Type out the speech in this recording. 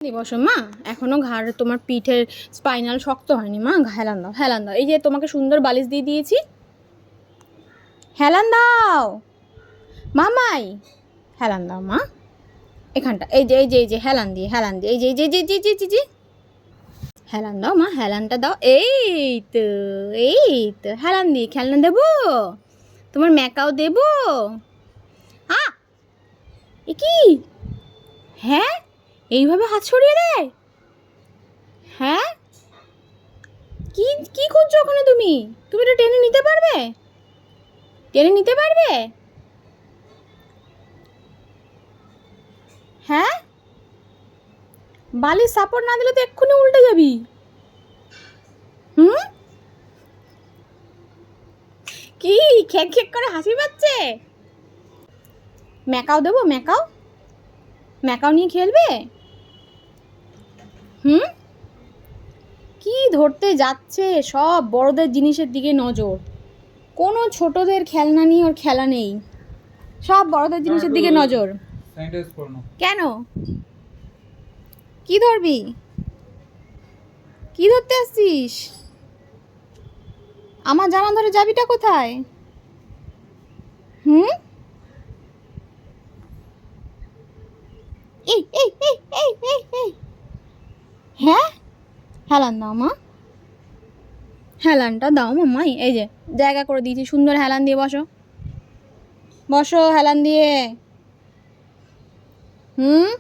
বসো মা, এখনো ঘাড় তোমার পিঠের স্পাইনাল শক্ত হয়নি মা। হেলান দাও, হেলান দাও। এই যে তোমাকে সুন্দর বালিশ দিয়ে দিয়েছি, হেলান দাও মামাই, হেলান দাও মা। এখানটা এই যে হেলান দিয়ে এই যে হেলান দাও মা, হেলানটা দাও। তো এই তো হেলান দিয়ে খেলনা দেবো, তোমার ম্যাকাও দেবো। আ এ কি? হ্যাঁ, এইভাবে হাত সরিয়ে দেয়? হ্যাঁ, কি কি করছো ওখানে? তুমি তুমি এটা টেনে নিতে পারবে? টেনে নিতে পারবে? হ্যাঁ, বালির সাপোর্ট না দিলে তো এক্ষুনি উল্টে যাবি। হুম, কি খেক খেক করে হাসি পাচ্ছে? ম্যাকাও দেবো, ম্যাকাও, ম্যাকাও নিয়ে খেলবে? হুম, কি ধরতে যাচ্ছে? সব বড়দের জিনিসের দিকে নজর, কোনো ছোটদের খেলনা নিয়ে ওর খেলা নেই, সব বড়দের জিনিসের দিকে নজর। কেন? কি ধরবি? কি ধরতে আসছিস? আমার জামা ধরে যাবিটা কোথায়? হুম, এই হ্যাঁ, হেলান দাও মা, হেলানটা দাও মাম্মাই। এই যে জায়গা করে দিয়েছি, সুন্দর হেলান দিয়ে বসো, বসো হেলান দিয়ে। হুম।